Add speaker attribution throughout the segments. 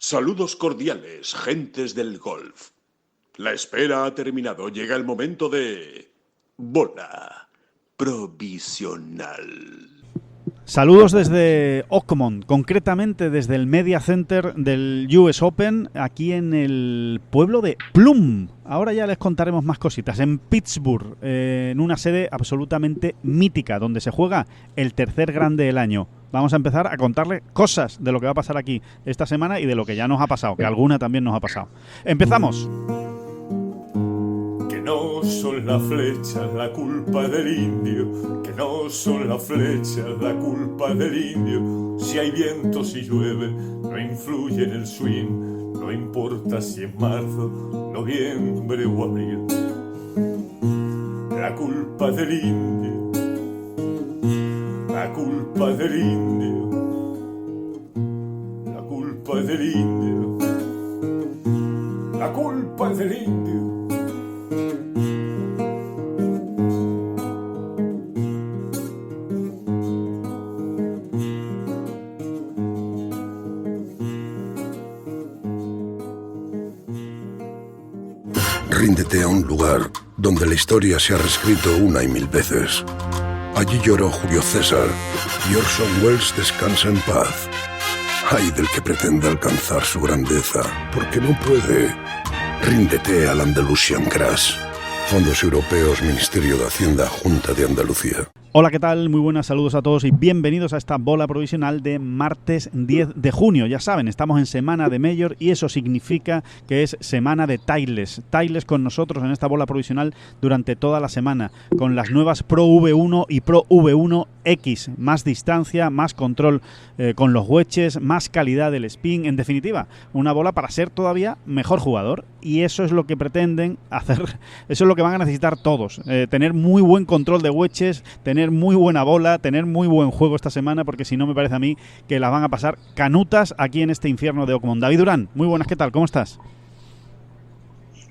Speaker 1: Saludos cordiales, gentes del golf. La espera ha terminado. Llega el momento de... bola provisional.
Speaker 2: Saludos desde Oakmont, concretamente desde el Media Center del US Open, aquí en el pueblo de Plum. Ahora ya les contaremos más cositas. En Pittsburgh, en una sede absolutamente mítica, donde se juega el tercer grande del año. Vamos a empezar a contarle cosas de lo que va a pasar aquí esta semana y de lo que ya nos ha pasado, que alguna también nos ha pasado. ¡Empezamos!
Speaker 3: Que no son las flechas la culpa del indio, que no son las flechas la culpa del indio. Si hay viento, si llueve, no influye en el swing, no importa si es marzo, noviembre o abril. La culpa del indio, la culpa del indio, la culpa del indio, la culpa del indio.
Speaker 4: Ríndete a un lugar donde la historia se ha reescrito una y mil veces. Allí lloró Julio César y Orson Welles descansa en paz. Ay del que pretenda alcanzar su grandeza, porque no puede. Ríndete al Andalusian Crash. Fondos Europeos, Ministerio de Hacienda, Junta de Andalucía.
Speaker 2: Hola, ¿qué tal? Muy buenas, saludos a todos y bienvenidos a esta bola provisional de martes 10 de junio. Ya saben, estamos en semana de Major y eso significa que es semana de Titleist. Titleist con nosotros en esta bola provisional durante toda la semana, con las nuevas Pro V1 y Pro V1X. Más distancia, más control con los wedges, más calidad del spin. En definitiva, una bola para ser todavía mejor jugador. Y eso es lo que pretenden hacer, eso es lo que van a necesitar todos. Tener muy buen control de wedges, tener muy buena bola, tener muy buen juego esta semana, porque si no me parece a mí que las van a pasar canutas aquí en este infierno de Oakmont. David Durán, muy buenas, ¿qué tal? ¿Cómo estás?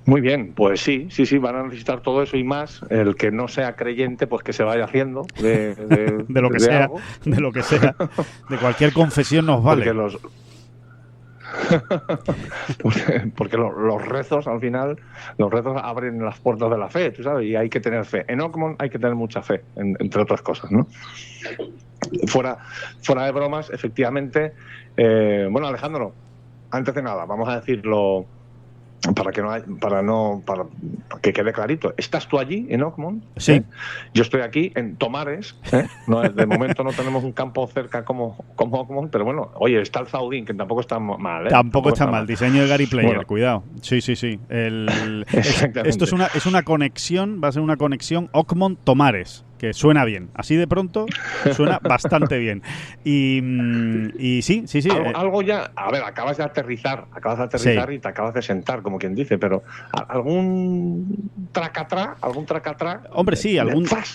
Speaker 5: Muy bien, pues sí, van a necesitar todo eso y más. El que no sea creyente, pues que se vaya haciendo de
Speaker 2: lo que sea, algo. De lo que sea, de cualquier confesión nos vale.
Speaker 5: Porque los rezos, al final, los rezos abren las puertas de la fe, tú sabes, y hay que tener fe. En Oakmont hay que tener mucha fe, entre otras cosas, ¿no? Fuera de bromas, efectivamente. Bueno, Alejandro, antes de nada, vamos a decirlo para que quede clarito. ¿Estás tú allí en Oakmont?
Speaker 2: Sí.
Speaker 5: Yo estoy aquí en Tomares. No, de momento no tenemos un campo cerca como Oakmont, pero bueno, oye, está el Zaudín, que tampoco está mal.
Speaker 2: Tampoco está mal. Diseño de Gary Player, bueno. Cuidado. Sí. Esto es una conexión, va a ser una conexión Oakmont-Tomares, que suena bien. Así de pronto suena bastante bien. Y sí.
Speaker 5: Algo ya... A ver, acabas de aterrizar sí. Y te acabas de sentar, como quien dice, pero ¿algún tracatrá?
Speaker 2: Hombre, sí,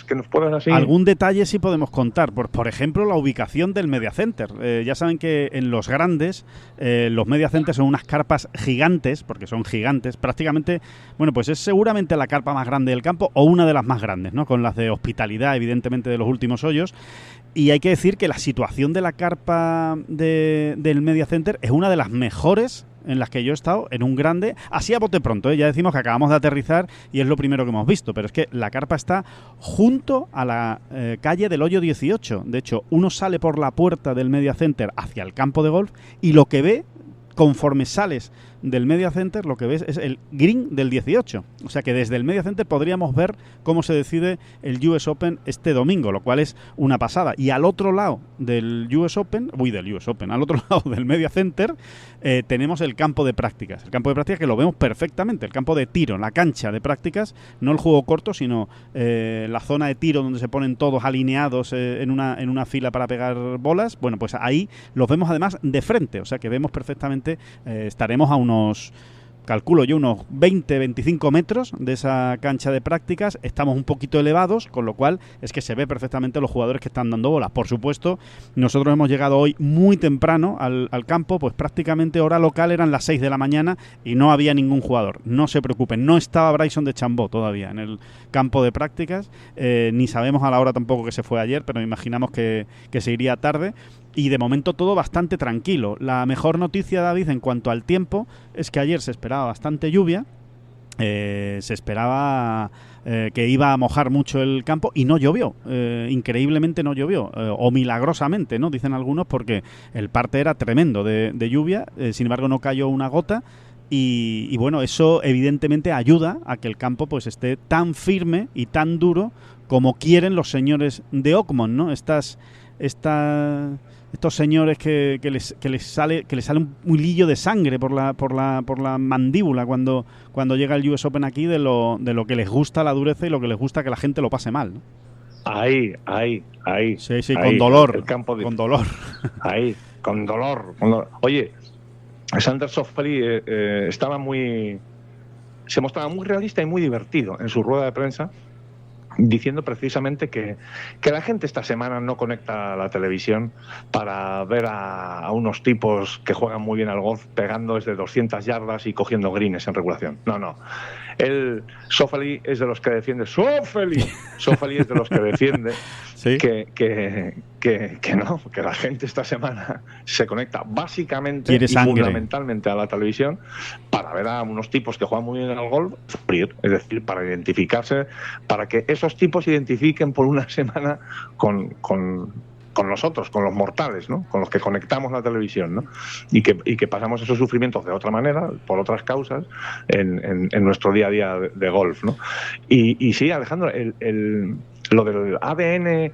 Speaker 5: que nos puedas así...
Speaker 2: Algún detalle sí podemos contar. Por ejemplo, la ubicación del Media Center. Ya saben que en los grandes, los Media Centers son unas carpas gigantes, porque son gigantes. Prácticamente, bueno, pues es seguramente la carpa más grande del campo o una de las más grandes, ¿no? Con las de hospitalidad, evidentemente, de los últimos hoyos. Y hay que decir que la situación de la carpa del Media Center es una de las mejores en las que yo he estado en un grande, así a bote pronto, ¿eh? Ya decimos que acabamos de aterrizar y es lo primero que hemos visto, pero es que la carpa está junto a la calle del hoyo 18. De hecho, uno sale por la puerta del Media Center hacia el campo de golf y lo que ve, conforme sales del Media Center, lo que ves es el green del 18. O sea que desde el Media Center podríamos ver cómo se decide el US Open este domingo, lo cual es una pasada. Y al otro lado del US Open, al otro lado del Media Center, tenemos el campo de prácticas. El campo de prácticas que lo vemos perfectamente, el campo de tiro, la cancha de prácticas, no el juego corto, sino la zona de tiro donde se ponen todos alineados en una fila para pegar bolas. Bueno, pues ahí los vemos además de frente, o sea que vemos perfectamente, estaremos a unos calculo yo unos 20-25 metros de esa cancha de prácticas. Estamos un poquito elevados, con lo cual es que se ve perfectamente los jugadores que están dando bolas. Por supuesto, nosotros hemos llegado hoy muy temprano al campo, pues prácticamente hora local eran las 6 de la mañana y no había ningún jugador. No se preocupen, no estaba Bryson DeChambeau todavía en el campo de prácticas, ni sabemos a la hora tampoco que se fue ayer, pero imaginamos que se iría tarde. y de momento todo bastante tranquilo. La mejor noticia, David, en cuanto al tiempo, es que ayer se esperaba bastante lluvia. Se esperaba que iba a mojar mucho el campo y no llovió, increíblemente no llovió, o milagrosamente, ¿no? Dicen algunos, porque el parte era tremendo de lluvia, sin embargo no cayó una gota y bueno, eso evidentemente ayuda a que el campo pues esté tan firme y tan duro como quieren los señores de Oakmont, ¿no? Estos señores que les sale un hilillo de sangre por la mandíbula cuando llega el US Open aquí de lo que les gusta la dureza y lo que les gusta que la gente lo pase mal, ¿no?
Speaker 5: Ahí.
Speaker 2: Sí,
Speaker 5: ahí,
Speaker 2: con dolor.
Speaker 5: El campo
Speaker 2: con dolor.
Speaker 5: Ahí, con dolor. Oye, Xander Schauffele se mostraba muy realista y muy divertido en su rueda de prensa, diciendo precisamente que la gente esta semana no conecta a la televisión para ver a unos tipos que juegan muy bien al golf pegando desde 200 yardas y cogiendo greens en regulación. No. Schauffele es de los que defiende. Schauffele es de los que defiende
Speaker 2: ¿Sí?
Speaker 5: que no, que la gente esta semana se conecta básicamente y fundamentalmente a la televisión para ver a unos tipos que juegan muy bien al golf sufrir, es decir, para identificarse, para que esos tipos se identifiquen por una semana con nosotros, con los mortales, ¿no? Con los que conectamos la televisión, ¿no? Y que pasamos esos sufrimientos de otra manera, por otras causas, en nuestro día a día de golf, ¿no? Y sí, Alejandro, lo del ADN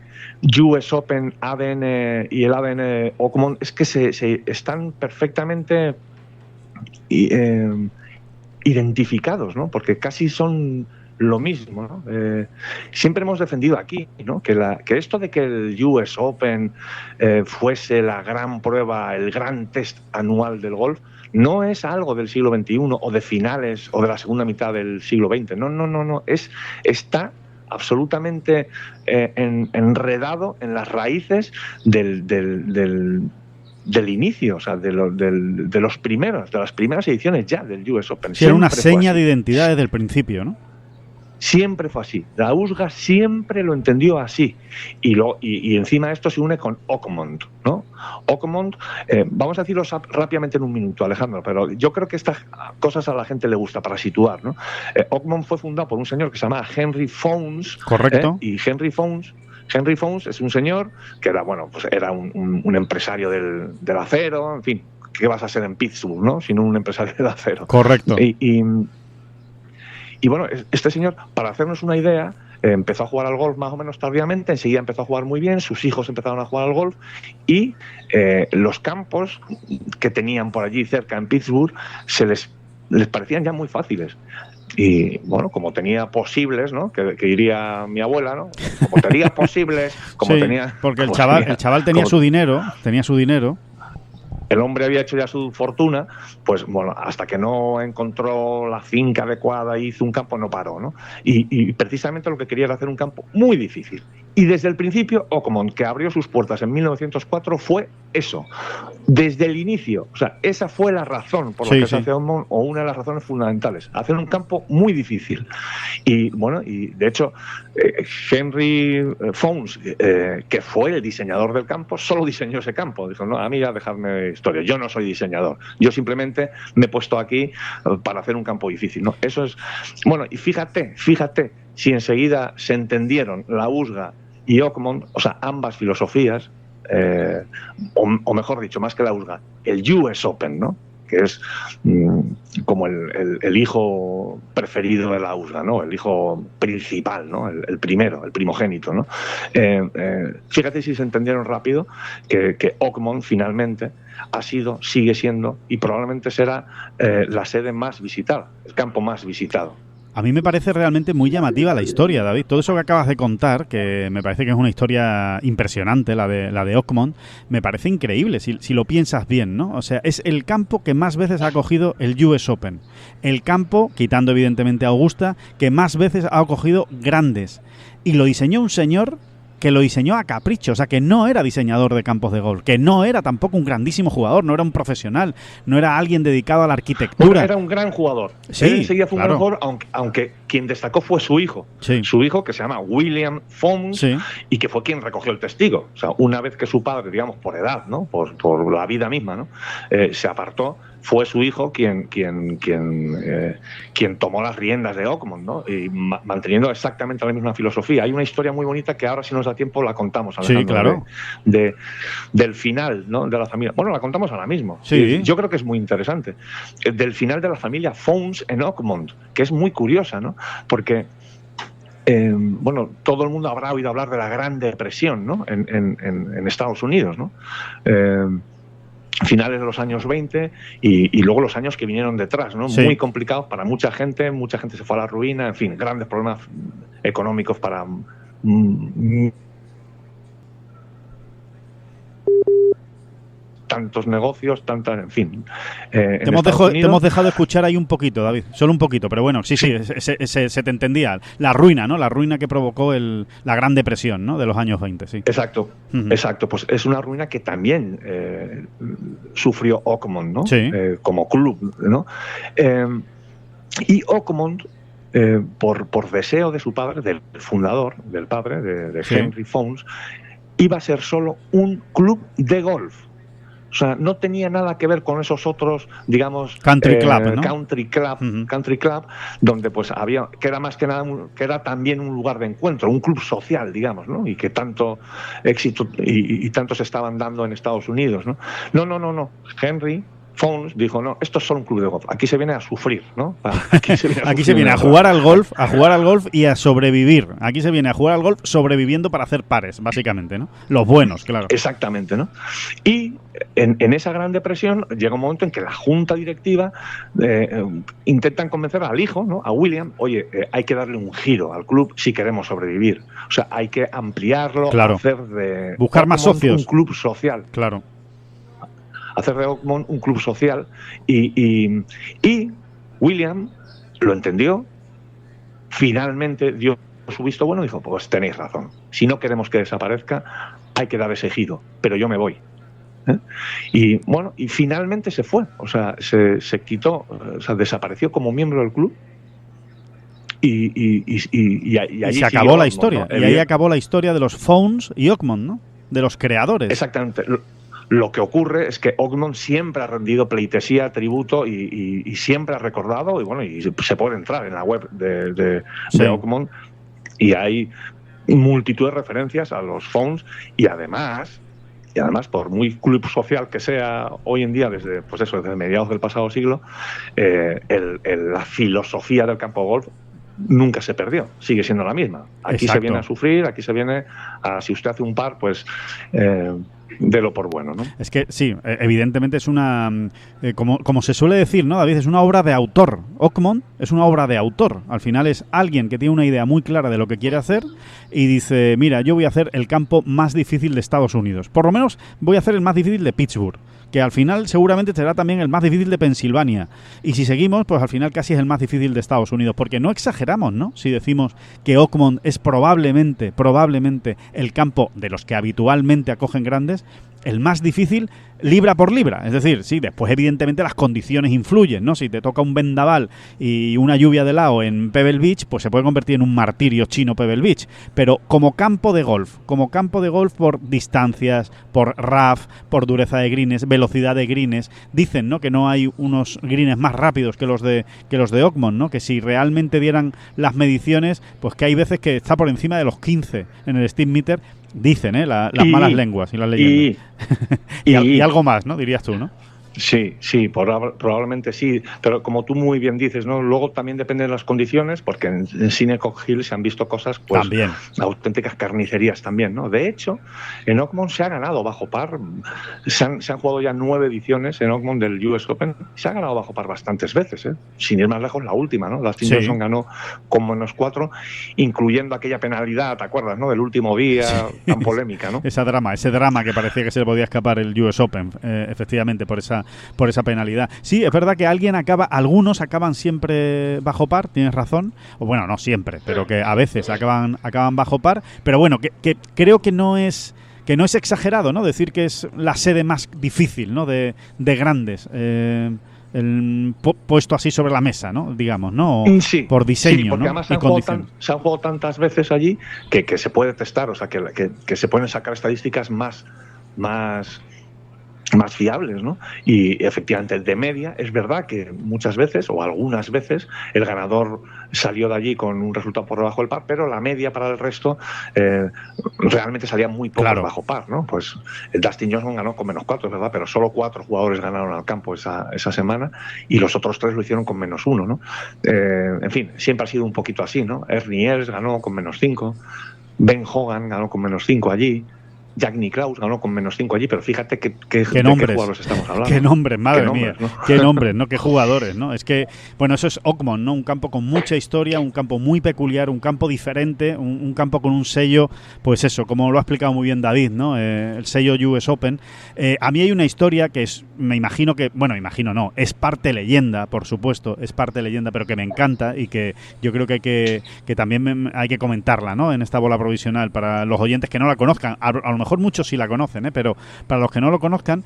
Speaker 5: US Open, ADN y el ADN Oakmont es que se están perfectamente identificados, ¿no? Porque casi son lo mismo, ¿no? Siempre hemos defendido aquí, ¿no? Que esto de que el US Open fuese la gran prueba, el gran test anual del golf, no es algo del siglo XXI o de finales o de la segunda mitad del siglo XX. No. Está absolutamente enredado en las raíces del inicio, o sea, de las primeras ediciones ya del US Open.
Speaker 2: Sí, era una seña de identidad desde el principio, ¿no?
Speaker 5: Siempre fue así. La USGA siempre lo entendió así. Y encima esto se une con Oakmont, ¿no? Oakmont, vamos a decirlo rápidamente en un minuto, Alejandro, pero yo creo que estas cosas a la gente le gusta para situar, ¿no? Oakmont fue fundado por un señor que se llama Henry Fownes.
Speaker 2: Correcto.
Speaker 5: Y Henry Fownes es un señor que era, bueno, pues era un empresario del acero, en fin, ¿qué vas a ser en Pittsburgh, no? Sino un empresario del acero.
Speaker 2: Correcto.
Speaker 5: Y bueno, este señor, para hacernos una idea, empezó a jugar al golf más o menos tardíamente, enseguida empezó a jugar muy bien, sus hijos empezaron a jugar al golf y los campos que tenían por allí cerca en Pittsburgh les parecían ya muy fáciles. Y bueno, como tenía posibles, ¿no? Que diría mi abuela, ¿no? Como tenía posibles, como
Speaker 2: sí,
Speaker 5: tenía...
Speaker 2: porque el chaval tenía su dinero.
Speaker 5: El hombre había hecho ya su fortuna, pues bueno, hasta que no encontró la finca adecuada y hizo un campo, no paró, ¿no? Y precisamente lo que quería era hacer un campo muy difícil. Y desde el principio, Oakmont, que abrió sus puertas en 1904, fue eso. Desde el inicio. O sea, esa fue la razón por la que se hace Oakmont, o una de las razones fundamentales. Hacer un campo muy difícil. Y bueno, y de hecho, Henry Fownes, que fue el diseñador del campo, solo diseñó ese campo. Dijo, no, a mí ya dejadme historia. Yo no soy diseñador. Yo simplemente me he puesto aquí para hacer un campo difícil, ¿no? Eso es... Bueno, y fíjate, si enseguida se entendieron la USGA y Oakmont, o sea, ambas filosofías, o mejor dicho, más que la USGA, el US Open, ¿no? Que es como el hijo preferido de la USGA, ¿no? El hijo principal, ¿no? El primero, el primogénito, ¿no? Fíjate si se entendieron rápido que Oakmont finalmente sigue siendo y probablemente será la sede más visitada, el campo más visitado.
Speaker 2: A mí me parece realmente muy llamativa la historia, David. Todo eso que acabas de contar, que me parece que es una historia impresionante, la de Oakmont, me parece increíble si lo piensas bien, ¿no? O sea, es el campo que más veces ha acogido el US Open. El campo, quitando evidentemente a Augusta, que más veces ha acogido grandes. Y lo diseñó un señor que lo diseñó a capricho, o sea, que no era diseñador de campos de golf, que no era tampoco un grandísimo jugador, no era un profesional, no era alguien dedicado a la arquitectura.
Speaker 5: Bueno, era un gran jugador.
Speaker 2: Sí,
Speaker 5: él enseguida fue un
Speaker 2: claro.
Speaker 5: gran jugador, aunque quien destacó fue su hijo.
Speaker 2: Sí.
Speaker 5: Su hijo, que se llama William Fownes,
Speaker 2: Sí.
Speaker 5: y que fue quien recogió el testigo. O sea, una vez que su padre, digamos, por edad, ¿no? Por la vida misma, ¿no? Se apartó, fue su hijo quien tomó las riendas de Oakmont, ¿no? Y manteniendo exactamente la misma filosofía. Hay una historia muy bonita que ahora, si nos da tiempo, la contamos, Alejandro,
Speaker 2: Sí, claro.
Speaker 5: del final, ¿no? De la familia. Bueno, la contamos ahora mismo.
Speaker 2: Sí.
Speaker 5: Yo creo que es muy interesante. Del final de la familia Fownes en Oakmont, que es muy curiosa, ¿no? Porque bueno, todo el mundo habrá oído hablar de la Gran Depresión, ¿no? En Estados Unidos, ¿no? Finales de los años 20 y luego los años que vinieron detrás, ¿no?
Speaker 2: Sí.
Speaker 5: Muy complicados para mucha gente se fue a la ruina, en fin, grandes problemas económicos para tantos negocios, en fin.
Speaker 2: Te hemos dejado escuchar ahí un poquito, David, solo un poquito, pero bueno, sí, se te entendía. La ruina, ¿no? La ruina que provocó la Gran Depresión, ¿no? De los años 20, sí.
Speaker 5: Exacto, exacto. Pues es una ruina que también sufrió Oakmont, ¿no?
Speaker 2: Sí.
Speaker 5: Como club, ¿no? Y Oakmont, por deseo de su padre, del fundador, del padre, de
Speaker 2: Sí.
Speaker 5: Henry Fownes, iba a ser solo un club de golf. O sea, no tenía nada que ver con esos otros, digamos,
Speaker 2: Country club, ¿no?
Speaker 5: Country club, donde pues había, que era más que nada, que era también un lugar de encuentro, un club social, digamos, ¿no? Y que tanto éxito y tanto se estaban dando en Estados Unidos, ¿no? No. Henry Fownes dijo, no, esto es solo un club de golf. Aquí se viene a sufrir, ¿no? Aquí se viene
Speaker 2: a jugar al golf y a sobrevivir. Aquí se viene a jugar al golf sobreviviendo para hacer pares, básicamente, ¿no? Los buenos, claro.
Speaker 5: Exactamente, ¿no? Y en esa Gran Depresión llega un momento en que la junta directiva intentan convencer al hijo, ¿no? A William, oye, hay que darle un giro al club si queremos sobrevivir. O sea, hay que ampliarlo,
Speaker 2: Claro.
Speaker 5: hacer de
Speaker 2: Buscar más
Speaker 5: Oakmont
Speaker 2: socios.
Speaker 5: un club social.
Speaker 2: Claro.
Speaker 5: Hacer de Oakmont un club social y William lo entendió, finalmente dio su visto bueno y dijo, pues tenéis razón, si no queremos que desaparezca hay que dar ese giro, pero yo me voy. Y bueno, y finalmente se fue, o sea, se quitó, o sea, desapareció como miembro del club y allí
Speaker 2: se acabó la
Speaker 5: Oakmont,
Speaker 2: historia,
Speaker 5: ¿no?
Speaker 2: y ahí acabó la historia de los Fownes y Oakmont, ¿no? De los creadores.
Speaker 5: Exactamente. Lo que ocurre es que Oakmont siempre ha rendido pleitesía, tributo y siempre ha recordado, y bueno, y se puede entrar en la web de Oakmont y hay multitud de referencias a los Fownes y además, por muy club social que sea hoy en día, desde mediados del pasado siglo, la filosofía del campo de golf nunca se perdió, sigue siendo la misma. Aquí
Speaker 2: Exacto.
Speaker 5: se viene a sufrir, aquí se viene a, si usted hace un par, pues délo por bueno, ¿no?
Speaker 2: Es que sí, evidentemente es una, como se suele decir, ¿no, David? Es una obra de autor. Oakmont es una obra de autor. Al final es alguien que tiene una idea muy clara de lo que quiere hacer y dice, mira, yo voy a hacer el campo más difícil de Estados Unidos. Por lo menos voy a hacer el más difícil de Pittsburgh, que al final seguramente será también el más difícil de Pensilvania. Y si seguimos, pues al final casi es el más difícil de Estados Unidos. Porque no exageramos, ¿no? Si decimos que Oakmont es probablemente el campo de los que habitualmente acogen grandes, el más difícil libra por libra. Es decir, sí, después evidentemente las condiciones influyen, ¿no? Si te toca un vendaval y una lluvia de helado en Pebble Beach, pues se puede convertir en un martirio chino Pebble Beach. Pero como campo de golf por distancias, por rough, por dureza de greens, velocidad de greens, dicen, ¿no? Que no hay unos greens más rápidos que los de Oakmont, ¿no? Que si realmente dieran las mediciones, pues que hay veces que está por encima de los 15 en el Steam Meter. Dicen, las malas lenguas y las leyendas. Y algo más, ¿no? Dirías tú, ¿no?
Speaker 5: Sí, probablemente sí, pero como tú muy bien dices, ¿no? Luego también depende de las condiciones, porque en Shinnecock Hill se han visto cosas, pues,
Speaker 2: también
Speaker 5: auténticas carnicerías también, ¿no? De hecho, en Oakmont se ha ganado bajo par, se han jugado ya 9 ediciones en Oakmont del US Open, se ha ganado bajo par bastantes veces, ¿eh? Sin ir más lejos, la última, ¿no? Dustin Johnson ganó con -4, incluyendo aquella penalidad, ¿te acuerdas, no? Del último día, tan polémica, ¿no?
Speaker 2: Ese drama que parecía que se le podía escapar el US Open, efectivamente, por esa esa penalidad. Sí, es verdad que algunos acaban siempre bajo par, tienes razón, o bueno, no siempre, pero que a veces acaban bajo par, pero bueno, que creo que no es exagerado, ¿no? Decir que es la sede más difícil, ¿no? de grandes, puesto así sobre la mesa, ¿no? Digamos, ¿no?
Speaker 5: Sí,
Speaker 2: por diseño,
Speaker 5: porque
Speaker 2: ¿no?
Speaker 5: además
Speaker 2: Y condición.
Speaker 5: se han jugado tantas veces allí que se puede testar, o sea, que se pueden sacar estadísticas más fiables, ¿no? Y efectivamente de media es verdad que muchas veces o algunas veces el ganador salió de allí con un resultado por debajo del par, pero la media para el resto realmente salía muy poco bajo par, ¿no? Pues el Dustin Johnson ganó con -4, es verdad, pero solo 4 jugadores ganaron al campo esa semana y los otros 3 lo hicieron con -1, ¿no? En fin, siempre ha sido un poquito así, ¿no? Ernie Els ganó con -5, Ben Hogan ganó con -5 allí, Jack Nicklaus ganó con -5 allí, pero fíjate de qué jugadores estamos hablando.
Speaker 2: Qué nombres, madre mía.
Speaker 5: ¿No?
Speaker 2: Qué nombres, ¿no? Qué jugadores, ¿no? Es que, bueno, eso es Oakmont, ¿no? Un campo con mucha historia, un campo muy peculiar, un campo diferente, un campo con un sello, pues eso, como lo ha explicado muy bien David, ¿no? El sello US Open. A mí hay una historia que es, es parte leyenda, por supuesto, es parte leyenda, pero que me encanta y que yo creo que también hay que comentarla, ¿no? En esta bola provisional, para los oyentes que no la conozcan. A lo mejor muchos sí la conocen, pero para los que no lo conozcan,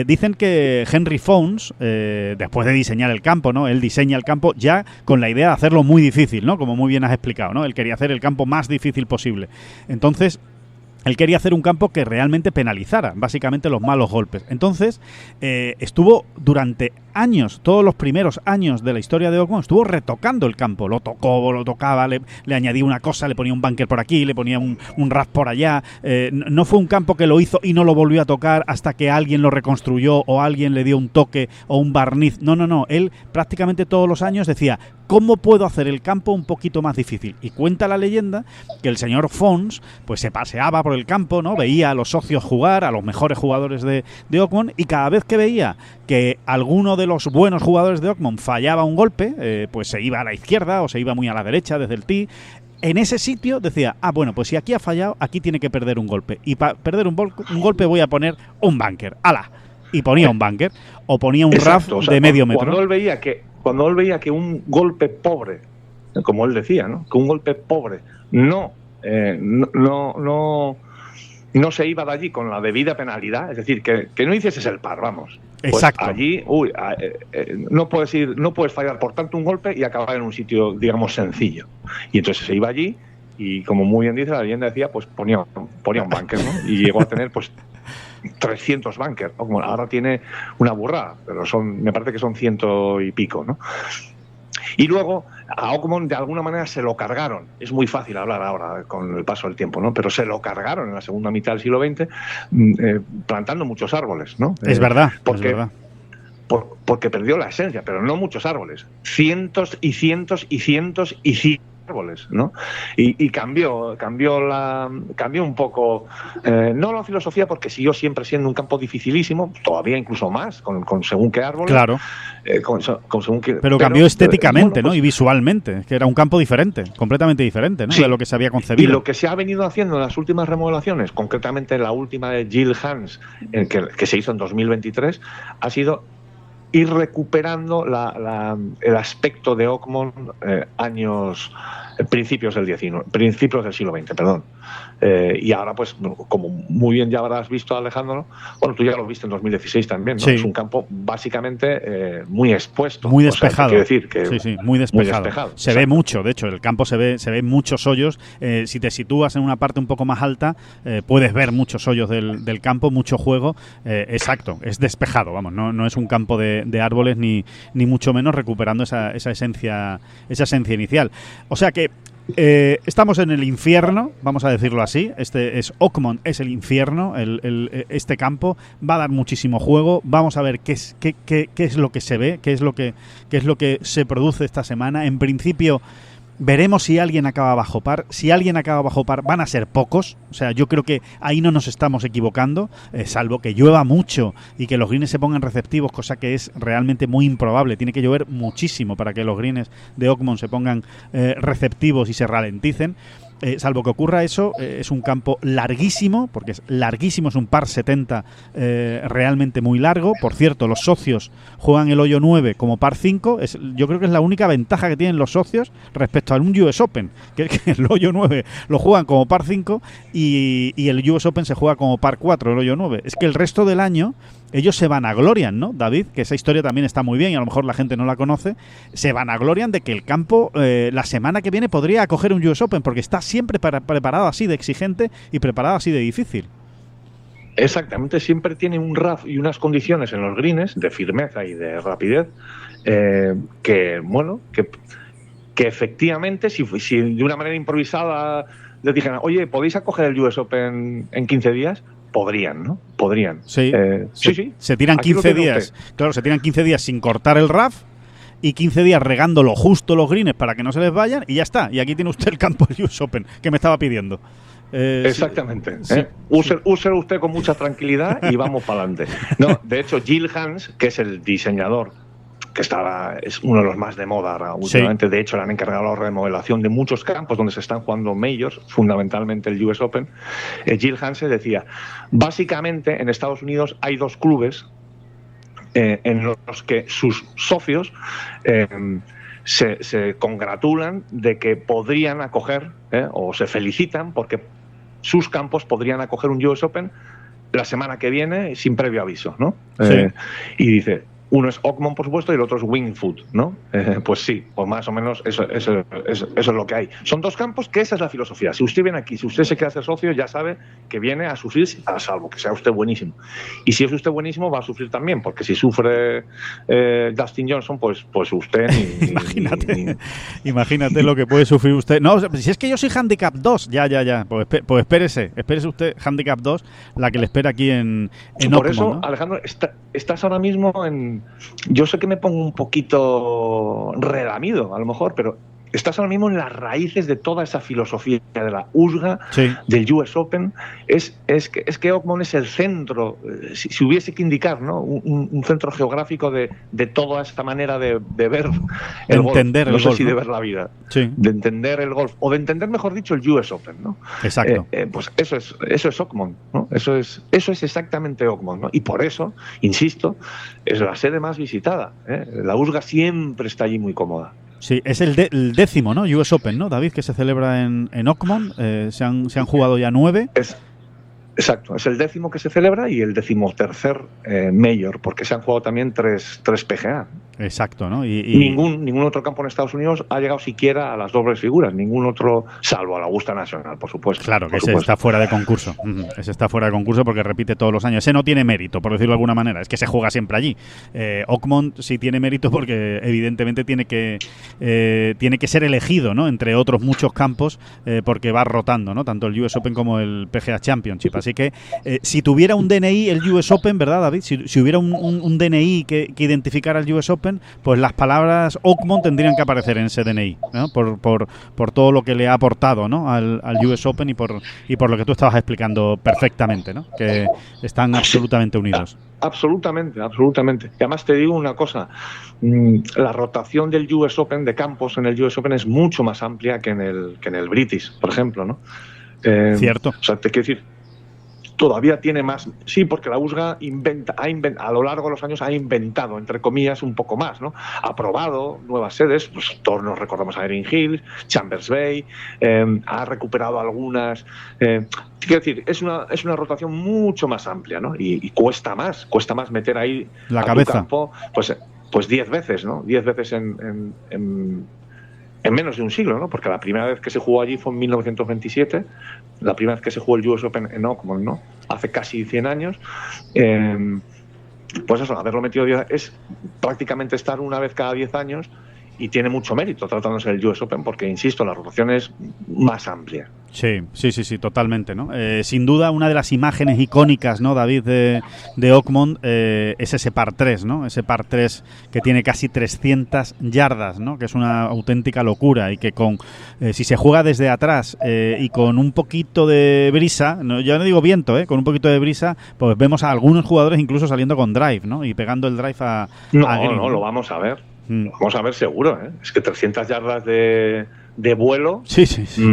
Speaker 2: dicen que Henry Fownes, después de diseñar el campo, ¿no? Él diseña el campo ya con la idea de hacerlo muy difícil, ¿no? Como muy bien has explicado, ¿no? Él quería hacer el campo más difícil posible. Entonces, él quería hacer un campo que realmente penalizara, básicamente, los malos golpes. Entonces, estuvo durante años, todos los primeros años de la historia de Oakmont, estuvo retocando el campo. Lo tocaba, le añadía una cosa, le ponía un bunker por aquí, le ponía un RAF por allá. No fue un campo que lo hizo y no lo volvió a tocar hasta que alguien lo reconstruyó o alguien le dio un toque o un barniz. No. Él prácticamente todos los años decía, ¿cómo puedo hacer el campo un poquito más difícil? Y cuenta la leyenda que el señor Fownes pues se paseaba por el campo, ¿no? Veía a los socios jugar, a los mejores jugadores de Oakmont, y cada vez que veía que alguno de los buenos jugadores de Oakmont fallaba un golpe, pues se iba a la izquierda o se iba muy a la derecha desde el tee. En ese sitio decía, bueno, pues si aquí ha fallado, aquí tiene que perder un golpe. Y para perder un golpe voy a poner un bunker. ¡Hala! Y ponía un bunker o ponía un RAF de medio metro.
Speaker 5: Cuando él veía que un golpe pobre, como él decía, ¿no? Que un golpe pobre no se iba de allí con la debida penalidad, es decir, que no hicieses el par, vamos.
Speaker 2: Exacto.
Speaker 5: Pues allí, no puedes fallar por tanto un golpe y acabar en un sitio, digamos, sencillo. Y entonces se iba allí y, como muy bien dice la leyenda, decía, pues ponía un bunker, ¿no? Y llegó a tener, pues, 300 bunkers. Ahora tiene una burrada, pero me parece que son 100 y pico, ¿no? Y luego a Oakmont de alguna manera se lo cargaron. Es muy fácil hablar ahora con el paso del tiempo, ¿no? Pero se lo cargaron en la segunda mitad del siglo XX plantando muchos árboles, ¿no?
Speaker 2: Es verdad,
Speaker 5: porque,
Speaker 2: es verdad.
Speaker 5: Porque perdió la esencia, pero no muchos árboles. Cientos y cientos y cientos y cientos árboles, ¿no? Y cambió un poco, no la filosofía, porque siguió siempre siendo un campo dificilísimo, todavía incluso más, con según qué árboles.
Speaker 2: Claro.
Speaker 5: Con según qué,
Speaker 2: pero cambió estéticamente,
Speaker 5: bueno, pues,
Speaker 2: ¿no? Y visualmente, que era un campo diferente, completamente diferente, ¿no?
Speaker 5: Sí.
Speaker 2: De lo que se había concebido.
Speaker 5: Y lo que se ha venido haciendo en las últimas remodelaciones, concretamente la última de Jill Hans, que se hizo en 2023, ha sido ir recuperando el aspecto de Oakmont principios del siglo XX, perdón. Y ahora, pues, como muy bien ya habrás visto, Alejandro, bueno, tú ya lo viste en 2016 también, ¿no?
Speaker 2: Sí.
Speaker 5: Es un campo básicamente muy expuesto.
Speaker 2: Muy despejado.
Speaker 5: O sea, quiero decir que
Speaker 2: sí, muy despejado. Se ve mucho, de hecho, el campo se ve muchos hoyos. Si te sitúas en una parte un poco más alta, puedes ver muchos hoyos del campo, mucho juego. Exacto, es despejado, vamos, no es un campo de árboles ni mucho menos, recuperando esa esencia inicial. O sea que estamos en el infierno, vamos a decirlo así. Oakmont es el infierno, este campo va a dar muchísimo juego. Vamos a ver qué es lo que se ve, qué es lo que se produce esta semana. En principio veremos si alguien acaba bajo par. Si alguien acaba bajo par, van a ser pocos. O sea, yo creo que ahí no nos estamos equivocando, salvo que llueva mucho y que los greens se pongan receptivos, cosa que es realmente muy improbable. Tiene que llover muchísimo para que los greens de Oakmont se pongan receptivos y se ralenticen. salvo que ocurra eso, es un campo larguísimo, porque es larguísimo, es un par 70 realmente muy largo. Por cierto, los socios juegan el hoyo 9 como par 5. Yo creo que es la única ventaja que tienen los socios respecto a un US Open, que el hoyo 9 lo juegan como par 5 y el US Open se juega como par 4, el hoyo 9. Es que el resto del año ellos se vanaglorian, ¿no, David? Que esa historia también está muy bien y a lo mejor la gente no la conoce. Se vanaglorian de que el campo la semana que viene podría acoger un US Open porque está siempre preparado así de exigente y preparado así de difícil.
Speaker 5: Exactamente, siempre tiene un RAF y unas condiciones en los greens de firmeza y de rapidez que efectivamente, si de una manera improvisada les dijeran, oye, ¿podéis acoger el US Open en 15 días? Podrían, ¿no? Podrían.
Speaker 2: Sí,
Speaker 5: sí.
Speaker 2: Se tiran 15 días. Claro, se tiran 15 días sin cortar el RAF y 15 días regándolo justo los greens para que no se les vayan y ya está. Y aquí tiene usted el campo del US Open que me estaba pidiendo.
Speaker 5: Exactamente.
Speaker 2: Sí.
Speaker 5: Use usted con mucha tranquilidad y vamos para adelante. No, de hecho, Jill Hans, que es el diseñador, que es uno de los más de moda ahora últimamente. Sí. De hecho, le han encargado la remodelación de muchos campos donde se están jugando majors, fundamentalmente el US Open. Jill Hansen decía, básicamente en Estados Unidos hay dos clubes en los que sus socios se congratulan de que podrían acoger o se felicitan porque sus campos podrían acoger un US Open la semana que viene sin previo aviso, ¿no? Sí. Y dice, uno es Oakmont, por supuesto, y el otro es Wingfoot, ¿no? Pues sí, pues más o menos eso es lo que hay. Son dos campos que esa es la filosofía. Si usted viene aquí, si usted se quiere hacer socio, ya sabe que viene a sufrir, a salvo que sea usted buenísimo. Y si es usted buenísimo, va a sufrir también, porque si sufre Dustin Johnson, pues usted
Speaker 2: Imagínate lo que puede sufrir usted. No, si es que yo soy Handicap 2, ya. Pues espérese usted, Handicap 2, la que le espera aquí en
Speaker 5: Por
Speaker 2: Oakmont,
Speaker 5: eso,
Speaker 2: ¿no?
Speaker 5: Alejandro, estás ahora mismo en... Yo sé que me pongo un poquito relamido, a lo mejor, pero estás ahora mismo en las raíces de toda esa filosofía de la USGA, sí, del US Open. Es que Oakmont es el centro, si hubiese que indicar, ¿no? Un centro geográfico de toda esta manera de ver el golf.
Speaker 2: Entender
Speaker 5: no
Speaker 2: el
Speaker 5: sé
Speaker 2: golf,
Speaker 5: si
Speaker 2: ¿no?
Speaker 5: de ver la vida,
Speaker 2: sí,
Speaker 5: de entender el golf, o de entender, mejor dicho, el US Open, ¿no?
Speaker 2: Exacto.
Speaker 5: Pues eso es Oakmont, ¿no? Eso es exactamente Oakmont, ¿no? Y por eso, insisto, es la sede más visitada, ¿eh? La USGA siempre está allí muy cómoda.
Speaker 2: Sí, es el 10º, ¿no? US Open, ¿no, David? Que se celebra en Oakmont. Se han jugado ya 9.
Speaker 5: Exacto, es el 10º que se celebra y el 13º Major, porque se han jugado también tres PGA.
Speaker 2: Exacto, ¿no? Y
Speaker 5: ningún otro campo en Estados Unidos ha llegado siquiera a las dobles figuras, ningún otro, salvo a la Augusta Nacional, por supuesto.
Speaker 2: Claro, que ese está fuera de concurso. Ese está fuera de concurso porque repite todos los años. Ese no tiene mérito, por decirlo de alguna manera. Es que se juega siempre allí. Oakmont sí tiene mérito porque evidentemente tiene que ser elegido, ¿no? Entre otros muchos campos, porque va rotando, ¿no? Tanto el US Open como el PGA Championship. Así que si tuviera un DNI el US Open, ¿verdad, David? Si hubiera un DNI que identificara el US Open, pues las palabras Oakmont tendrían que aparecer en ese DNI, ¿no? Por todo lo que le ha aportado, ¿no? al US Open y por lo que tú estabas explicando perfectamente, ¿no? Que están absolutamente unidos.
Speaker 5: Absolutamente. Y además te digo una cosa, la rotación del US Open, de campos en el US Open, es mucho más amplia que en el British, por ejemplo, ¿no?
Speaker 2: Cierto.
Speaker 5: O sea, te quiero decir, todavía tiene más. Sí, porque la USGA a lo largo de los años ha inventado, entre comillas, un poco más, ¿no? Ha probado nuevas sedes, pues todos nos recordamos a Erin Hills, Chambers Bay, ha recuperado algunas. Quiero decir, es una rotación mucho más amplia, ¿no? Y cuesta más meter ahí
Speaker 2: la
Speaker 5: a
Speaker 2: cabeza.
Speaker 5: Tu campo, pues 10 veces, ¿no? 10 veces en menos de un siglo, ¿no? Porque la primera vez que se jugó allí fue en 1927, la primera vez que se jugó el US Open en Oakmont, ¿no? Hace casi 100 años. Pues eso, haberlo metido es prácticamente estar una vez cada 10 años y tiene mucho mérito tratándose del US Open porque, insisto, la rotación es más amplia.
Speaker 2: Sí, totalmente, ¿no? Sin duda, una de las imágenes icónicas, ¿no, David, de Oakmont es ese par 3, ¿no? Ese par 3 que tiene casi 300 yardas, ¿no? Que es una auténtica locura y que si se juega desde atrás y con un poquito de brisa, yo no digo viento, con un poquito de brisa, pues vemos a algunos jugadores incluso saliendo con drive, ¿no? Y pegando el drive a green.
Speaker 5: No, lo vamos a ver. Lo vamos a ver seguro, ¿eh? Es que 300 yardas de de vuelo,
Speaker 2: Sí, sí, sí.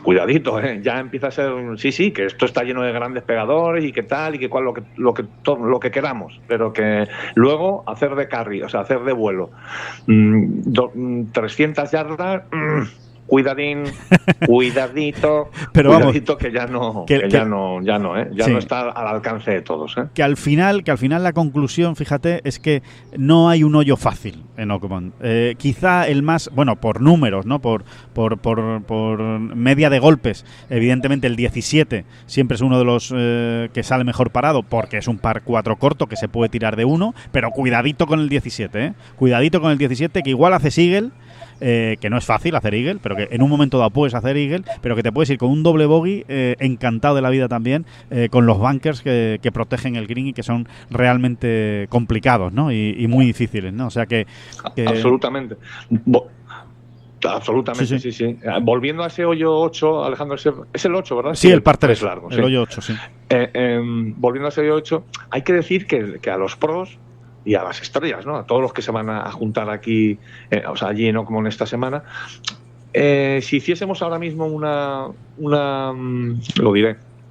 Speaker 5: Cuidadito, ya empieza a ser, sí, que esto está lleno de grandes pegadores y que tal, y que cual, lo que queramos, pero que luego hacer de carry, o sea, hacer de vuelo, 300 yardas, cuidadito,
Speaker 2: Pero vamos,
Speaker 5: cuidadito que ya no,
Speaker 2: que
Speaker 5: ya no
Speaker 2: sí.
Speaker 5: está al alcance de todos,
Speaker 2: Que al final la conclusión, fíjate, es que no hay un hoyo fácil en Oakmont. Quizá el más, bueno, por números, ¿no? Por media de golpes, evidentemente el 17 siempre es uno de los que sale mejor parado, porque es un par 4 corto que se puede tirar de uno, pero cuidadito con el 17, cuidadito con el 17, que igual hace Eagle. Que no es fácil hacer eagle, pero que en un momento dado puedes hacer eagle, pero que te puedes ir con un doble bogey encantado de la vida también, con los bunkers que protegen el green y que son realmente complicados, ¿no? Y muy difíciles, ¿no? O sea que
Speaker 5: absolutamente. Absolutamente, sí. Volviendo a ese hoyo 8, Alejandro, es el 8, ¿verdad?
Speaker 2: Sí, el par 3,
Speaker 5: largo,
Speaker 2: el hoyo 8, sí.
Speaker 5: Volviendo a ese hoyo 8, hay que decir que a los pros y a las estrellas, ¿no? A todos los que se van a juntar aquí, o sea, allí en Oakmont esta semana. Si hiciésemos ahora mismo una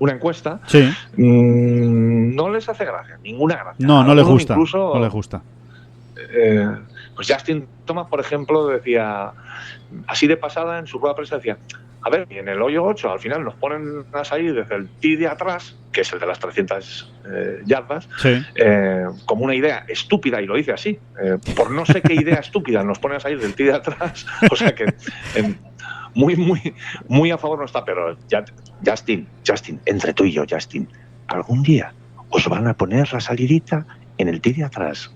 Speaker 5: encuesta,
Speaker 2: sí.
Speaker 5: No les hace gracia, ninguna gracia.
Speaker 2: No les gusta. Incluso, no les gusta.
Speaker 5: Pues Justin Thomas, por ejemplo, decía, así de pasada en su rueda de prensa, decía, a ver, y en el hoyo 8 al final nos ponen a salir desde el tee de atrás, que es el de las 300 yardas,
Speaker 2: sí.
Speaker 5: Como una idea estúpida, y lo dice así, por no sé qué idea estúpida nos ponen a salir del tee de atrás, o sea que muy a favor no está, pero Justin, entre tú y yo, Justin, algún día os van a poner la salidita en el tee de atrás.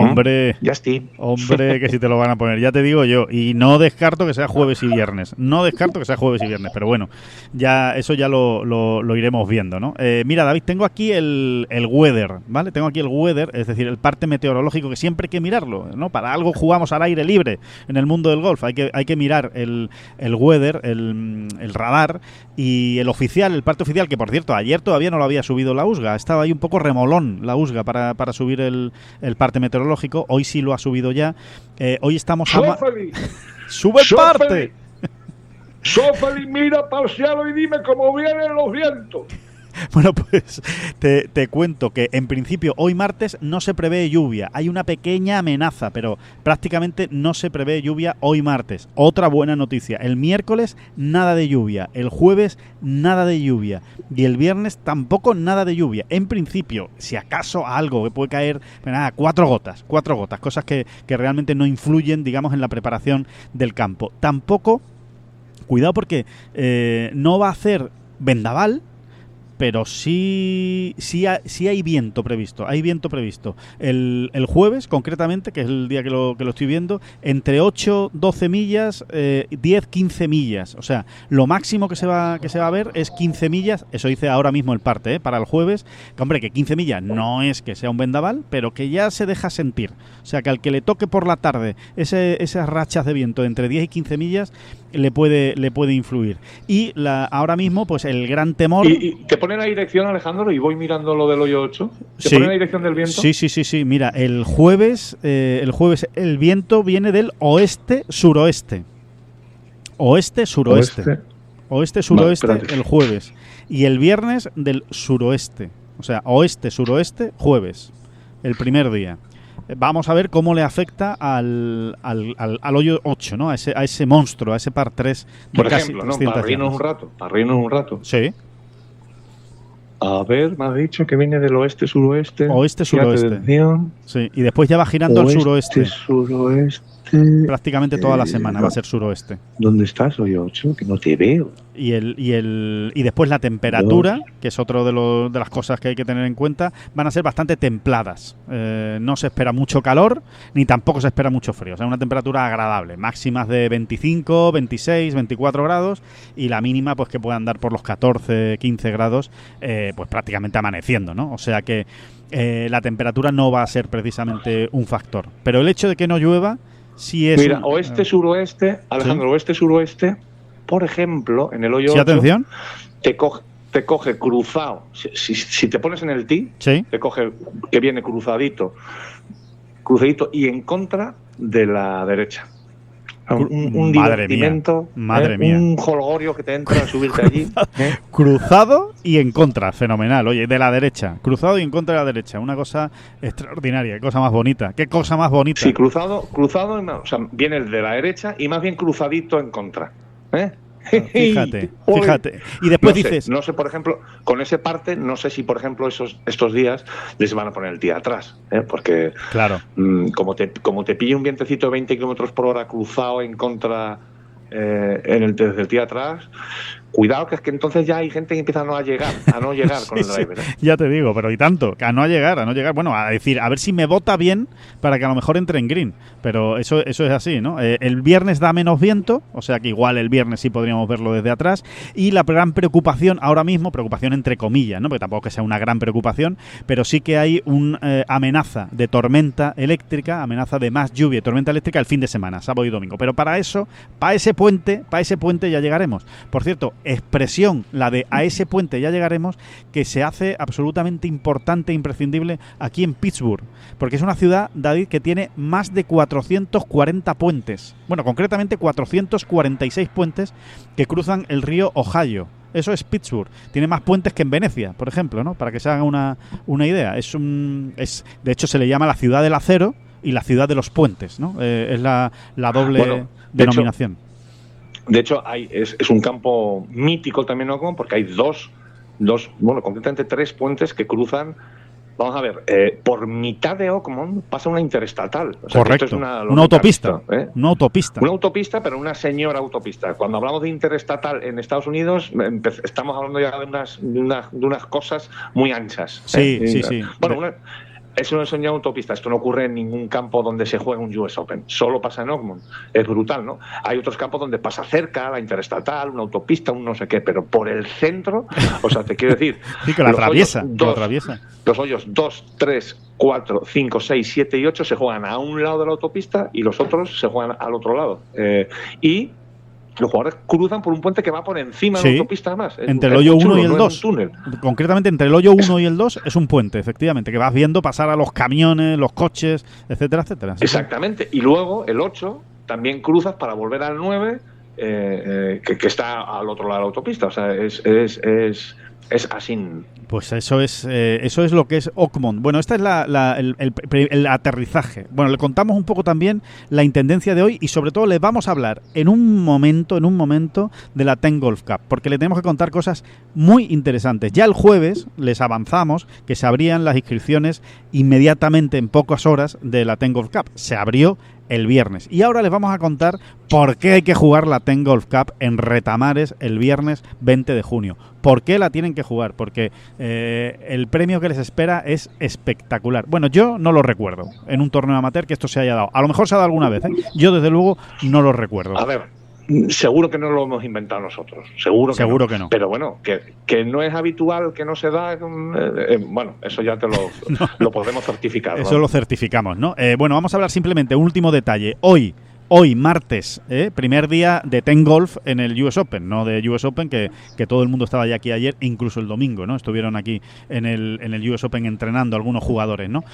Speaker 2: Hombre,
Speaker 5: Justin.
Speaker 2: Hombre, que si te lo van a poner, ya te digo yo. Y no descarto que sea jueves y viernes. Pero bueno, eso ya lo iremos viendo, ¿no? Mira, David, tengo aquí el weather, ¿vale? Tengo aquí el weather, es decir, el parte meteorológico, que siempre hay que mirarlo, ¿no? Para algo jugamos al aire libre en el mundo del golf. Hay que mirar el weather, el radar, y el oficial, el parte oficial, que por cierto, ayer todavía no lo había subido la USGA. Estaba ahí un poco remolón la USGA para subir el parte meteorológico. Hoy sí lo ha subido ya. Hoy estamos ¡Sube el parte!
Speaker 6: Sofeli, mira para el cielo y dime cómo vienen los vientos.
Speaker 2: Bueno, pues te cuento que en principio hoy martes no se prevé lluvia. Hay una pequeña amenaza, pero prácticamente no se prevé lluvia hoy martes. Otra buena noticia. El miércoles nada de lluvia. El jueves nada de lluvia. Y el viernes tampoco nada de lluvia. En principio, si acaso algo que puede caer, nada, 4 gotas. Cosas que realmente no influyen, digamos, en la preparación del campo. Tampoco, cuidado porque no va a hacer vendaval, pero sí hay viento previsto. Hay viento previsto. El jueves, concretamente, que es el día que lo estoy viendo, entre 8, 12 millas, 10, 15 millas. O sea, lo máximo que se va a ver es 15 millas. Eso dice ahora mismo el parte, para el jueves. Que, hombre, que 15 millas no es que sea un vendaval, pero que ya se deja sentir. O sea, que al que le toque por la tarde esas rachas de viento entre 10 y 15 millas, le puede influir. Y ahora mismo, pues el gran temor...
Speaker 5: ¿Y te ponen la dirección, Alejandro? Y voy mirando lo del hoyo 8. ¿Te ponen la dirección del viento?
Speaker 2: Sí. Mira, el jueves el viento viene del oeste-suroeste. Oeste-suroeste. Oeste-suroeste el jueves. Y el viernes del suroeste. O sea, oeste-suroeste, jueves. El primer día. Vamos a ver cómo le afecta al hoyo 8, ¿no? A ese monstruo, a ese par 3 de
Speaker 5: por
Speaker 2: casi
Speaker 5: ejemplo, ¿no? Para reírnos un rato.
Speaker 2: Sí.
Speaker 5: A ver, me has dicho que viene del oeste-suroeste.
Speaker 2: Oeste-suroeste. Sí, y después ya va girando al suroeste.
Speaker 5: Suroeste.
Speaker 2: Prácticamente toda la semana va a ser suroeste.
Speaker 5: ¿Dónde estás, hoyo 8? Que no te veo.
Speaker 2: Y después la temperatura, que es otro de las cosas que hay que tener en cuenta, van a ser bastante templadas. No se espera mucho calor, ni tampoco se espera mucho frío. O sea, una temperatura agradable. Máximas de 25, 26, 24 grados, y la mínima, pues que puede andar por los 14, 15 grados, pues prácticamente amaneciendo, ¿no? O sea que la temperatura no va a ser precisamente un factor. Pero el hecho de que no llueva sí es...
Speaker 5: Mira, oeste-suroeste, Alejandro, ¿sí? Oeste-suroeste, por ejemplo, en el hoyo 8,
Speaker 2: atención,
Speaker 5: te coge cruzado. Si te pones en el tee,
Speaker 2: ¿sí?
Speaker 5: Te coge que viene cruzadito y en contra de la derecha. Un
Speaker 2: Madre
Speaker 5: divertimento,
Speaker 2: mía, madre mía.
Speaker 5: un jolgorio que te entra a subirte allí.
Speaker 2: Cruzado y en contra, fenomenal. Oye, de la derecha, cruzado y en contra de la derecha, una cosa extraordinaria, qué cosa más bonita, qué cosa más bonita.
Speaker 5: Sí, cruzado, o sea, viene el de la derecha y más bien cruzadito en contra.
Speaker 2: Fíjate. Y después dices...
Speaker 5: No sé, por ejemplo, con ese parte, no sé si, por ejemplo, estos días les van a poner el día atrás, porque
Speaker 2: claro,
Speaker 5: como te pille un vientecito de 20 kilómetros por hora cruzado en contra desde el día atrás, cuidado, que es que entonces ya hay gente que empieza a no llegar con el driver.
Speaker 2: Ya te digo, pero y tanto, que a no llegar. Bueno, a decir, a ver si me bota bien para que a lo mejor entre en green. Pero eso es así, ¿no? El viernes da menos viento, o sea que igual el viernes sí podríamos verlo desde atrás. Y la gran preocupación ahora mismo, preocupación entre comillas, ¿no? Porque tampoco que sea una gran preocupación, pero sí que hay una amenaza de tormenta eléctrica, amenaza de más lluvia y tormenta eléctrica el fin de semana, sábado y domingo. Pero para eso, para ese puente ya llegaremos. Por cierto, expresión, la de a ese puente ya llegaremos, que se hace absolutamente importante e imprescindible aquí en Pittsburgh, porque es una ciudad, David, que tiene más de 440 puentes. Bueno, concretamente 446 puentes que cruzan el río Ohio. Eso es Pittsburgh. Tiene más puentes que en Venecia, por ejemplo, ¿no? Para que se haga una idea. De hecho, se le llama la ciudad del acero y la ciudad de los puentes, ¿no? Es la doble denominación.
Speaker 5: De hecho, es un campo mítico también, ¿no? Porque hay dos, concretamente 3 puentes que cruzan. Vamos a ver, por mitad de Oakmont pasa una interestatal. O sea,
Speaker 2: correcto,
Speaker 5: esto es una
Speaker 2: autopista.
Speaker 5: Una autopista, pero una señora autopista. Cuando hablamos de interestatal en Estados Unidos, estamos hablando ya de unas cosas muy anchas.
Speaker 2: Sí.
Speaker 5: Bueno, es una señora autopista. Esto no ocurre en ningún campo donde se juega un US Open. Solo pasa en Oakmont. Es brutal, ¿no? Hay otros campos donde pasa cerca, la interestatal, una autopista, un no sé qué, pero por el centro, o sea, te quiero decir...
Speaker 2: Sí, que la atraviesa.
Speaker 5: Los hoyos 2, 3, 4, 5, 6, 7 y 8 se juegan a un lado de la autopista y los otros se juegan al otro lado. Y los jugadores cruzan por un puente que va por encima de la autopista, además.
Speaker 2: Entre el hoyo 1 y el 2.
Speaker 5: Túnel.
Speaker 2: Concretamente, entre el hoyo 1 y el 2 es un puente, efectivamente, que vas viendo pasar a los camiones, los coches, etcétera, etcétera.
Speaker 5: Exactamente. Y luego el 8 también cruzas para volver al 9, que está al otro lado de la autopista. O sea, es así.
Speaker 2: Pues eso es lo que es Oakmont. Bueno, esta es el aterrizaje. Bueno, le contamos un poco también la intendencia de hoy y sobre todo les vamos a hablar en un momento de la Ten Golf Cup, porque le tenemos que contar cosas muy interesantes. Ya el jueves les avanzamos que se abrían las inscripciones inmediatamente en pocas horas de la Ten Golf Cup. Se abrió el viernes. Y ahora les vamos a contar por qué hay que jugar la Ten Golf Cup en Retamares el viernes 20 de junio. ¿Por qué la tienen que jugar? Porque el premio que les espera es espectacular. Bueno, yo no lo recuerdo en un torneo amateur que esto se haya dado. A lo mejor se ha dado alguna vez, ¿eh? Yo desde luego no lo recuerdo.
Speaker 5: A ver, seguro que no lo hemos inventado nosotros. Seguro que no. Pero bueno, que no es habitual, que no se da. Bueno, eso ya lo podemos certificar, ¿no?
Speaker 2: Eso lo certificamos, ¿no? Bueno, vamos a hablar simplemente un último detalle. Hoy, martes, primer día de Ten Golf en el US Open, no de US Open, que todo el mundo estaba ya aquí ayer, incluso el domingo, ¿no? Estuvieron aquí en el US Open entrenando algunos jugadores, ¿no?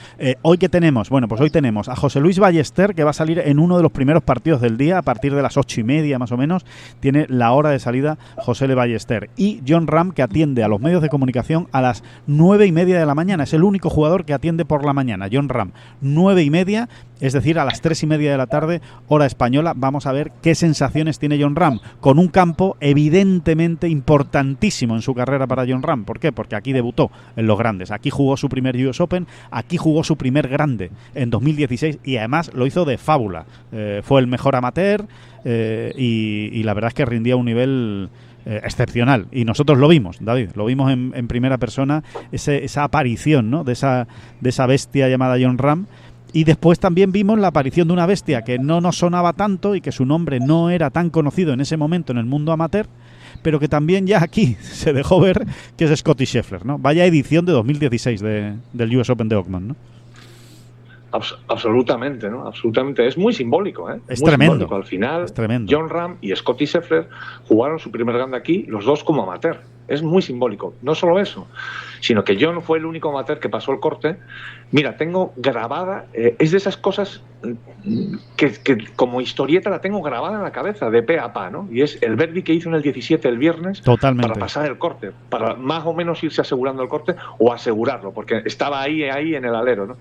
Speaker 2: ¿Hoy qué tenemos? Bueno, pues hoy tenemos a José Luis Ballester, que va a salir en uno de los primeros partidos del día, a partir de las 8:30 más o menos, tiene la hora de salida José Luis Ballester. Y Jon Rahm, que atiende a los medios de comunicación a las 9:30 de la mañana. Es el único jugador que atiende por la mañana, Jon Rahm. 9:30, es decir, a las 3:30 de la tarde, hora española. Vamos a ver qué sensaciones tiene Jon Rahm con un campo evidentemente importantísimo en su carrera para Jon Rahm. ¿Por qué? Porque aquí debutó en los grandes. Aquí jugó su primer US Open, aquí jugó su primer grande en 2016 y además lo hizo de fábula. Fue el mejor amateur y la verdad es que rindía a un nivel excepcional. Y nosotros lo vimos, David, lo vimos en primera persona, esa aparición, ¿no? de esa bestia llamada Jon Rahm. Y después también vimos la aparición de una bestia que no nos sonaba tanto y que su nombre no era tan conocido en ese momento en el mundo amateur, pero que también ya aquí se dejó ver, que es Scottie Scheffler, ¿no? Vaya edición de 2016 del US Open de Oakmont, ¿no?
Speaker 5: Absolutamente, ¿no? Absolutamente. Es muy simbólico, ¿eh?
Speaker 2: Es
Speaker 5: muy
Speaker 2: tremendo.
Speaker 5: Simbólico. Al final,
Speaker 2: es tremendo.
Speaker 5: Jon Rahm y Scottie Scheffler jugaron su primer grande aquí, los dos como amateur. Es muy simbólico. No solo eso, sino que John fue el único amateur que pasó el corte. Mira, tengo grabada, es de esas cosas que como historieta la tengo grabada en la cabeza, de pe a pa, ¿no? Y es el Verdi que hizo en el 17 el viernes.
Speaker 2: Totalmente.
Speaker 5: Para pasar el corte, para más o menos irse asegurando el corte o asegurarlo, porque estaba ahí en el alero, ¿no?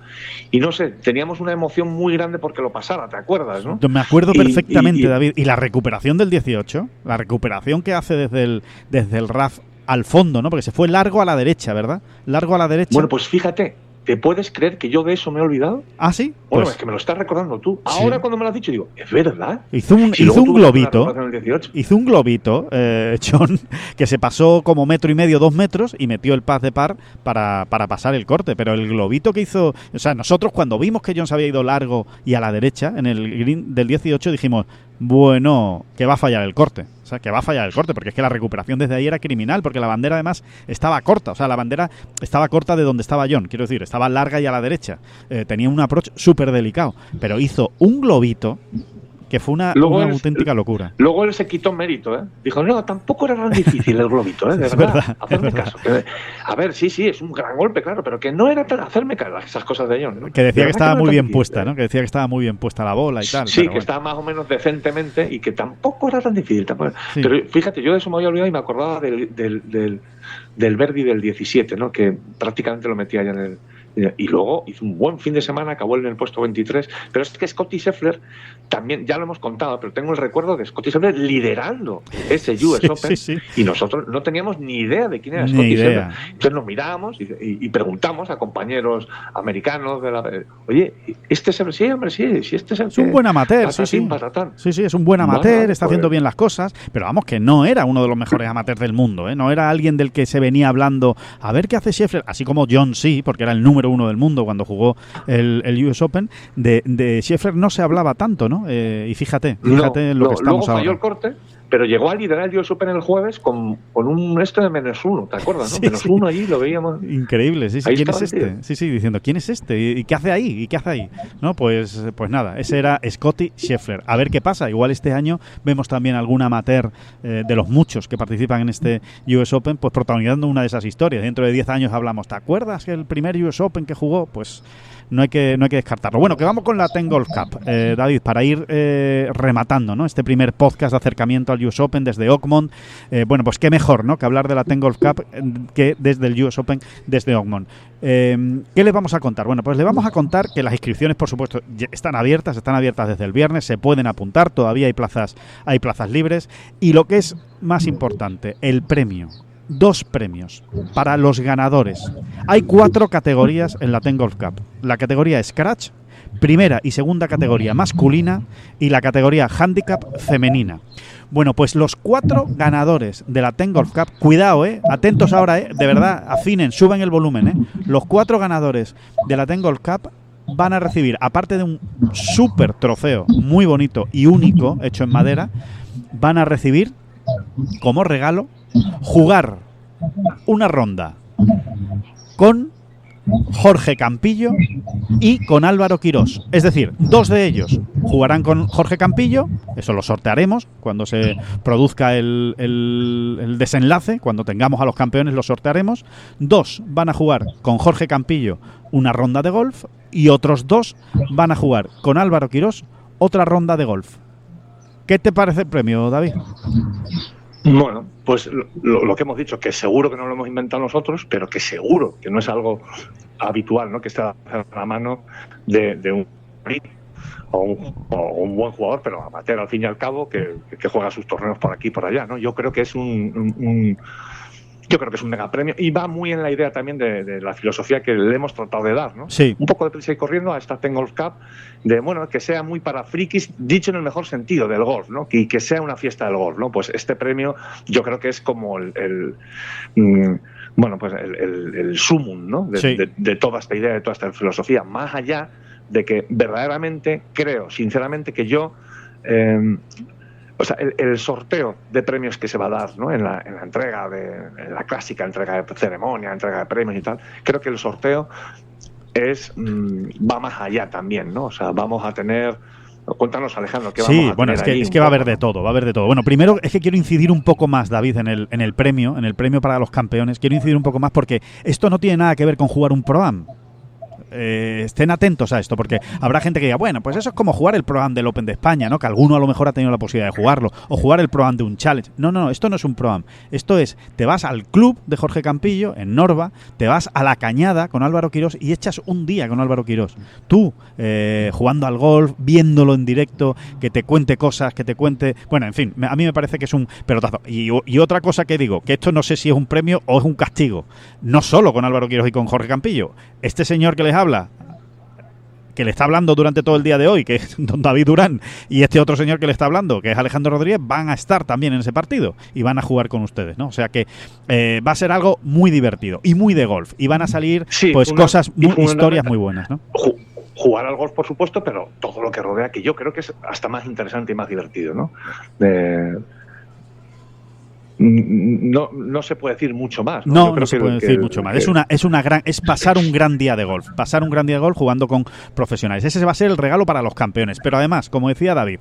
Speaker 5: Y no sé, teníamos una emoción muy grande porque lo pasara, ¿te acuerdas, no?
Speaker 2: Me acuerdo perfectamente, David. Y la recuperación del 18, la recuperación que hace desde el RAF al fondo, ¿no? Porque se fue largo a la derecha, ¿verdad? Largo a la derecha.
Speaker 5: Bueno, pues fíjate, ¿te puedes creer que yo de eso me he olvidado?
Speaker 2: ¿Ah, sí?
Speaker 5: Bueno,
Speaker 2: Pues
Speaker 5: es que me lo estás recordando tú.
Speaker 2: sí.
Speaker 5: Ahora cuando me lo has dicho digo, es verdad.
Speaker 2: Hizo un globito. Hizo un globito, John, que se pasó como 1,5 metros, 2 metros y metió el pas de par para pasar el corte. Pero el globito que hizo... O sea, nosotros cuando vimos que John se había ido largo y a la derecha, en el green del 18, dijimos, bueno, que va a fallar el corte. O sea, que va a fallar el corte, porque es que la recuperación desde ahí era criminal, porque la bandera además estaba corta. O sea, la bandera estaba corta de donde estaba John, quiero decir, estaba larga y a la derecha. Tenía un approach súper delicado, pero hizo un globito que fue una auténtica locura.
Speaker 5: Luego él se quitó mérito, ¿eh? Dijo, no, tampoco era tan difícil el globito, ¿eh? De verdad, hacerme caso. A ver, sí, es un gran golpe, claro, pero que no era tan hacerme caso, esas cosas de John, ¿no?
Speaker 2: Que decía que estaba muy bien puesta, ¿no? Que decía que estaba muy bien puesta la bola y tal.
Speaker 5: Sí, que estaba más o menos decentemente y que tampoco era tan difícil.
Speaker 2: Sí.
Speaker 5: Pero fíjate, yo de eso me había olvidado y me acordaba del Verdi del 17, ¿no? Que prácticamente lo metía ya en el... Y luego hizo un buen fin de semana, acabó en el puesto 23, pero es que Scottie Scheffler también, ya lo hemos contado, pero tengo el recuerdo de Scottie Scheffler liderando ese US Open y nosotros no teníamos ni idea de quién era Scottie Scheffler. Entonces nos mirábamos y preguntamos a compañeros americanos oye, este es sí, hombre, sí, este es
Speaker 2: un buen amateur, sí, es un buen amateur, está haciendo bien las cosas, pero vamos, que no era uno de los mejores amateurs del mundo, ¿eh? No era alguien del que se venía hablando, a ver qué hace Scheffler, así como John sí, porque era el número 1 del mundo cuando jugó el US Open. De Scheffler no se hablaba tanto, ¿no? Y fíjate lo que estamos
Speaker 5: luego
Speaker 2: ahora.
Speaker 5: Falló el corte, pero llegó a liderar el US Open el jueves con un de -1, ¿te acuerdas? ¿No? -1 allí, lo veíamos.
Speaker 2: Increíble, sí. ¿Quién es este? Sí, diciendo, ¿quién es este? ¿Y qué hace ahí? No, pues nada, ese era Scottie Scheffler. A ver qué pasa. Igual este año vemos también algún amateur de los muchos que participan en este US Open, pues protagonizando una de esas historias. Dentro de 10 años hablamos, ¿te acuerdas que el primer US Open que jugó? Pues no hay que descartarlo. Bueno, que vamos con la Ten Golf Cup, David, para ir rematando, ¿no? Este primer podcast de acercamiento al US Open desde Oakmont. Bueno, pues qué mejor, ¿no? Que hablar de la Ten Golf Cup que desde el US Open desde Oakmont. ¿Qué les vamos a contar? Bueno, pues les vamos a contar que las inscripciones, por supuesto, están abiertas desde el viernes, se pueden apuntar, todavía hay plazas libres, y lo que es más importante, el premio. 2 premios para los ganadores. Hay 4 categorías en la Ten Golf Cup. La categoría Scratch, primera y segunda categoría masculina y la categoría Handicap femenina. Bueno, pues los 4 ganadores de la Ten Golf Cup, cuidado, atentos ahora, de verdad, afinen, suben el volumen, los 4 ganadores de la Ten Golf Cup van a recibir, aparte de un súper trofeo muy bonito y único, hecho en madera, van a recibir como regalo jugar una ronda con Jorge Campillo y con Álvaro Quirós. Es decir, 2 de ellos jugarán con Jorge Campillo, eso lo sortearemos cuando se produzca el desenlace, cuando tengamos a los campeones lo sortearemos. 2 van a jugar con Jorge Campillo una ronda de golf y otros 2 van a jugar con Álvaro Quirós otra ronda de golf. ¿Qué te parece el premio, David?
Speaker 5: Bueno, pues lo que hemos dicho, que seguro que no lo hemos inventado nosotros, pero que seguro que no es algo habitual, ¿no? Que esté a la mano de un un buen jugador, pero amateur al fin y al cabo, que juega sus torneos por aquí y por allá, ¿no? Yo creo que es un mega premio y va muy en la idea también de la filosofía que le hemos tratado de dar, ¿no?
Speaker 2: Sí.
Speaker 5: Un poco de prisa y corriendo a esta Ten Golf Cup, de bueno, que sea muy para frikis, dicho en el mejor sentido del golf, ¿no? Y que sea una fiesta del golf, ¿no? Pues este premio yo creo que es como el sumum, ¿no? De toda esta idea, de toda esta filosofía, más allá de que verdaderamente creo, sinceramente, que yo o sea, el sorteo de premios que se va a dar, ¿no? en la entrega en la clásica entrega de ceremonia, entrega de premios y tal, creo que el sorteo va más allá también, ¿no? O sea, vamos a tener Cuéntanos, Alejandro, ¿qué
Speaker 2: Sí,
Speaker 5: vamos a
Speaker 2: bueno,
Speaker 5: tener
Speaker 2: es que va a haber de todo, va a haber de todo. Bueno, primero es que quiero incidir un poco más, David, en el premio para los campeones. Quiero incidir un poco más porque esto no tiene nada que ver con jugar un Pro-Am. Estén atentos a esto, porque habrá gente que diga, bueno, pues eso es como jugar el Pro-Am del Open de España, ¿no? Que alguno a lo mejor ha tenido la posibilidad de jugarlo, o jugar el Pro-Am de un Challenge. No, esto no es un Pro-Am. Esto es, te vas al club de Jorge Campillo, en Norba, te vas a La Cañada con Álvaro Quirós y echas un día con Álvaro Quirós. Tú, jugando al golf, viéndolo en directo, que te cuente cosas, que te cuente... Bueno, en fin, a mí me parece que es un pelotazo. Y otra cosa que digo, que esto no sé si es un premio o es un castigo. No solo con Álvaro Quirós y con Jorge Campillo. Este señor que les habla, que le está hablando durante todo el día de hoy, que es don David Durán, y este otro señor que le está hablando, que es Alejandro Rodríguez, van a estar también en ese partido y van a jugar con ustedes, ¿no? O sea que va a ser algo muy divertido y muy de golf, y van a salir historias muy buenas, ¿no?
Speaker 5: Jugar al golf, por supuesto, pero todo lo que rodea, que yo creo que es hasta más interesante y más divertido, ¿no? No se puede decir mucho más.
Speaker 2: No se puede decir mucho más. Es pasar un gran día de golf. Pasar un gran día de golf jugando con profesionales. Ese va a ser el regalo para los campeones. Pero además, como decía David,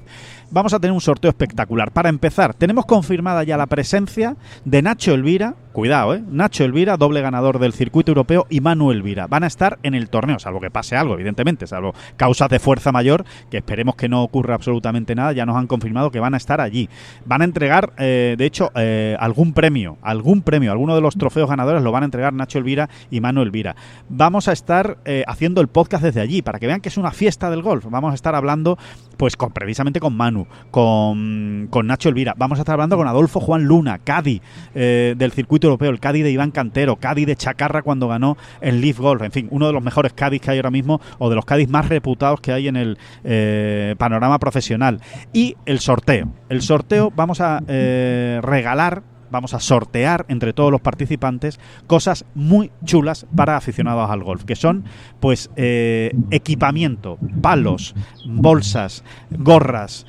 Speaker 2: vamos a tener un sorteo espectacular. Para empezar, tenemos confirmada ya la presencia de Nacho Elvira. Cuidado, Nacho Elvira, doble ganador del circuito europeo, y Manu Elvira. Van a estar en el torneo, salvo que pase algo, evidentemente, salvo causas de fuerza mayor, que esperemos que no ocurra absolutamente nada. Ya nos han confirmado que van a estar allí. Van a entregar, de hecho, algún premio, alguno de los trofeos ganadores lo van a entregar Nacho Elvira y Manu Elvira. Vamos a estar haciendo el podcast desde allí, para que vean que es una fiesta del golf. Vamos a estar hablando, pues, precisamente con Manu, con Nacho Elvira. Vamos a estar hablando con Adolfo Juan Luna, caddy del circuito europeo, el caddy de Iván Cantero, caddy de Chacarra cuando ganó el Leaf Golf. En fin, uno de los mejores caddies que hay ahora mismo, o de los caddies más reputados que hay en el panorama profesional. Y el sorteo vamos a regalar, vamos a sortear entre todos los participantes cosas muy chulas para aficionados al golf, que son, pues, equipamiento, palos, bolsas, gorras,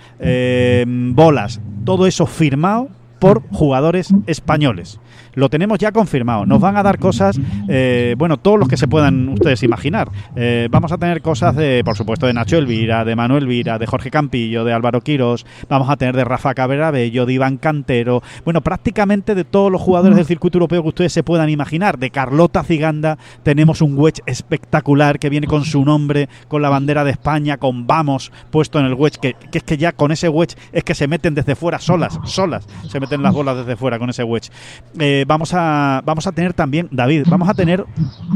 Speaker 2: bolas, todo eso firmado por jugadores españoles. Lo tenemos ya confirmado. Nos van a dar cosas, todos los que se puedan ustedes imaginar. Vamos a tener cosas por supuesto, de Nacho Elvira, de Manu Elvira, de Jorge Campillo, de Álvaro Quirós. Vamos a tener de Rafa Cabrera Bello, de Iván Cantero. Bueno, prácticamente de todos los jugadores del circuito europeo que ustedes se puedan imaginar. De Carlota Ciganda tenemos un wedge espectacular que viene con su nombre, con la bandera de España, con Vamos puesto en el wedge, que es que ya con ese wedge es que se meten desde fuera solas, se meten las bolas desde fuera con ese wedge. Vamos a tener también, David, vamos a tener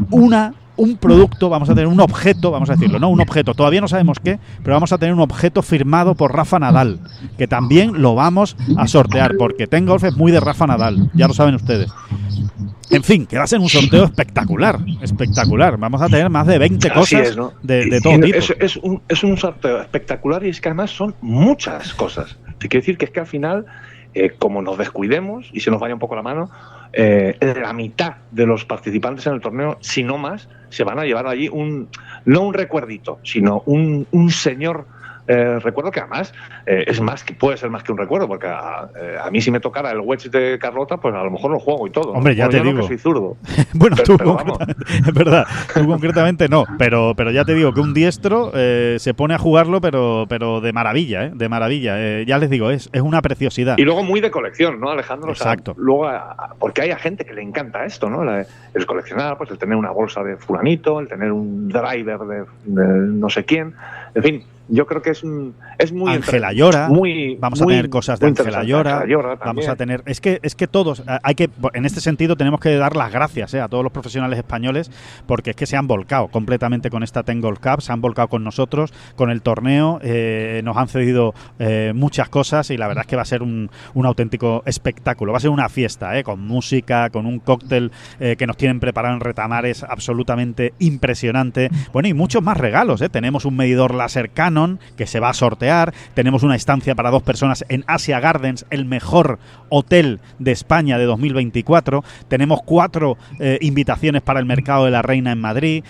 Speaker 2: un producto, vamos a tener un objeto, vamos a decirlo, no un objeto, todavía no sabemos qué, pero vamos a tener un objeto firmado por Rafa Nadal, que también lo vamos a sortear, porque Ten Golf es muy de Rafa Nadal, ya lo saben ustedes. En fin, que va a ser un sorteo espectacular. Vamos a tener más de 20 cosas, ¿no? de todo tipo.
Speaker 5: Es un sorteo espectacular, y es que además son muchas cosas. Te quiero decir que es que al final, como nos descuidemos y se nos vaya un poco la mano, la mitad de los participantes en el torneo, si no más, se van a llevar allí no un recuerdito, sino un señor recuerdo, que además puede ser más que un recuerdo, porque a mí, si me tocara el wedge de Carlota, pues a lo mejor lo juego y todo.
Speaker 2: Hombre, ya te digo.
Speaker 5: No, que soy zurdo.
Speaker 2: Bueno, es verdad, tú concretamente no, pero ya te digo que un diestro se pone a jugarlo, pero de maravilla, de maravilla. Ya les digo, es una preciosidad.
Speaker 5: Y luego muy de colección, ¿no, Alejandro?
Speaker 2: Exacto.
Speaker 5: O sea, luego, porque hay gente que le encanta esto, ¿no? El coleccionar, pues el tener una bolsa de fulanito, el tener un driver de no sé quién, en fin. Yo creo que es muy
Speaker 2: Ángel Ayora, vamos a tener cosas de Ángel Ayora, vamos a tener, es que todos en este sentido tenemos que dar las gracias a todos los profesionales españoles, porque es que se han volcado completamente con esta Ten Golf Cup, se han volcado con nosotros, con el torneo, nos han cedido muchas cosas, y la verdad es que va a ser un auténtico espectáculo, va a ser una fiesta, con música, con un cóctel que nos tienen preparado en Retamares absolutamente impresionante. Bueno, y muchos más regalos, tenemos un medidor láser Canon que se va a sortear, tenemos una estancia para 2 personas en Asia Gardens, el mejor hotel de España de 2024, tenemos 4 invitaciones para el Mercado de la Reina en Madrid,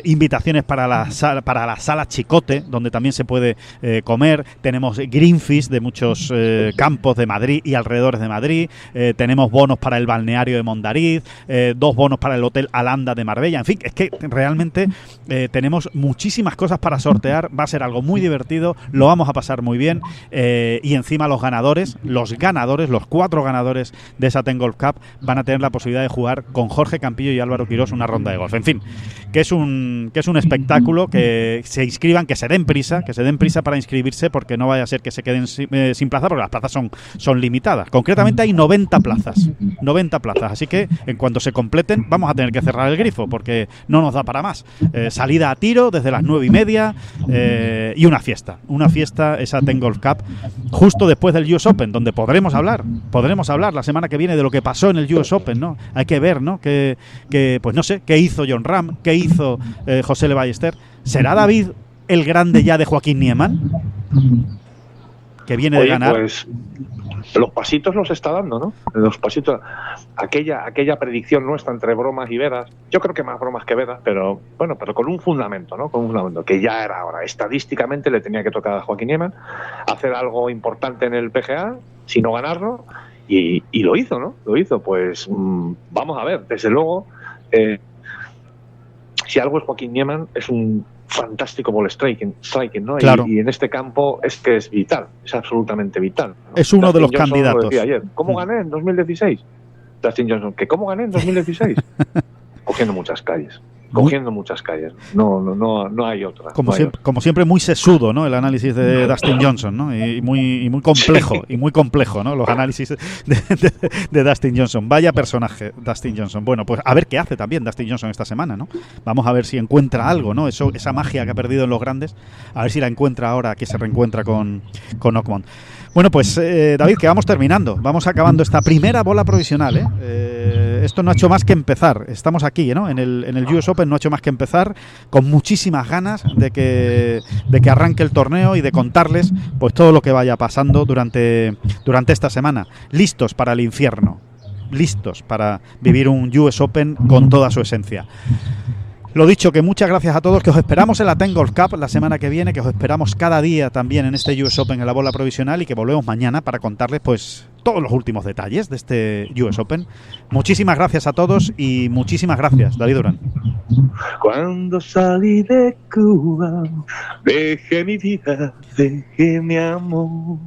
Speaker 2: invitaciones para la sala Chicote, donde también se puede comer, tenemos Greenfish de muchos campos de Madrid y alrededores de Madrid, tenemos bonos para el balneario de Mondariz, 2 bonos para el Hotel Alhambra de Marbella, en fin, es que realmente tenemos muchísimas cosas para sortear, va a ser algo muy divertido, lo vamos a pasar muy bien, y encima los ganadores, los 4 ganadores de esa Ten Golf Cup van a tener la posibilidad de jugar con Jorge Campillo y Álvaro Quirós una ronda de golf. En fin, que es un espectáculo, que se inscriban, que se den prisa para inscribirse, porque no vaya a ser que se queden sin plaza, porque las plazas son limitadas. Concretamente hay 90 plazas, así que en cuanto se completen vamos a tener que cerrar el grifo, porque no nos da para más. Salida a tiro desde las 9:30, y una fiesta, esa Ten Golf Cup, justo después del US Open, donde podremos hablar la semana que viene de lo que pasó en el US Open, ¿no? Hay que ver, ¿no? Que pues no sé, qué hizo Jon Rahm, qué hizo José Le Ballester. ¿Será David el grande ya de Joaquín Niemann, que viene de ganar?
Speaker 5: Pues los pasitos los está dando, ¿no? Los pasitos, aquella predicción nuestra entre bromas y veras, yo creo que más bromas que veras, pero bueno, pero con un fundamento, ¿no? Con un fundamento que ya era ahora. Estadísticamente le tenía que tocar a Joaquín Niemann hacer algo importante en el PGA, si no ganarlo, y lo hizo, ¿no? Lo hizo. Pues vamos a ver, desde luego, si algo es Joaquín Niemann, es un fantástico ball striking, ¿no?
Speaker 2: Claro.
Speaker 5: Y en este campo es que es vital, es absolutamente vital, ¿no?
Speaker 2: Es uno de los
Speaker 5: Dustin Johnson
Speaker 2: candidatos.
Speaker 5: lo decía ayer. ¿Cómo gané en 2016? Dustin Johnson, ¿cómo gané en 2016? Cogiendo muchas calles. No hay otra.
Speaker 2: Como siempre, muy sesudo, ¿no? El análisis de Dustin Johnson, ¿no? Y muy complejo, y muy complejo, ¿no? Los análisis de Dustin Johnson. Vaya personaje, Dustin Johnson. Bueno, pues a ver qué hace también Dustin Johnson esta semana, ¿no? Vamos a ver si encuentra algo, ¿no? Esa magia que ha perdido en los grandes, a ver si la encuentra ahora que se reencuentra con Oakmont. Bueno, pues David, que vamos terminando. Vamos acabando esta primera bola provisional, esto no ha hecho más que empezar. Estamos aquí, ¿no? En el US Open no ha hecho más que empezar, con muchísimas ganas de que arranque el torneo y de contarles pues todo lo que vaya pasando durante esta semana. Listos para el infierno, listos para vivir un US Open con toda su esencia. Lo dicho, que muchas gracias a todos, que os esperamos en la Ten Golf Cup la semana que viene, que os esperamos cada día también en este US Open en la bola provisional, y que volvemos mañana para contarles pues todos los últimos detalles de este US Open. Muchísimas gracias a todos y muchísimas gracias, David Durán.
Speaker 5: Cuando salí de Cuba, dejé mi vida, dejé mi amor.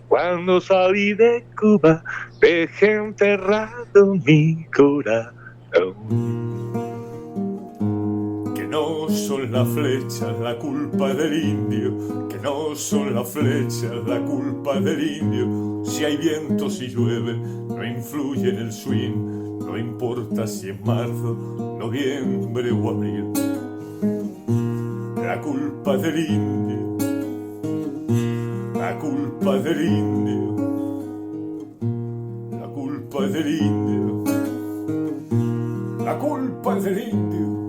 Speaker 5: Cuando salí de Cuba, dejé enterrado mi corazón.
Speaker 3: No son las flechas la culpa del indio, que no son las flechas la culpa del indio. Si hay viento, si llueve, no influye en el swing, no importa si es marzo, noviembre o abril. La culpa del indio, la culpa del indio, la culpa del indio, la culpa del indio.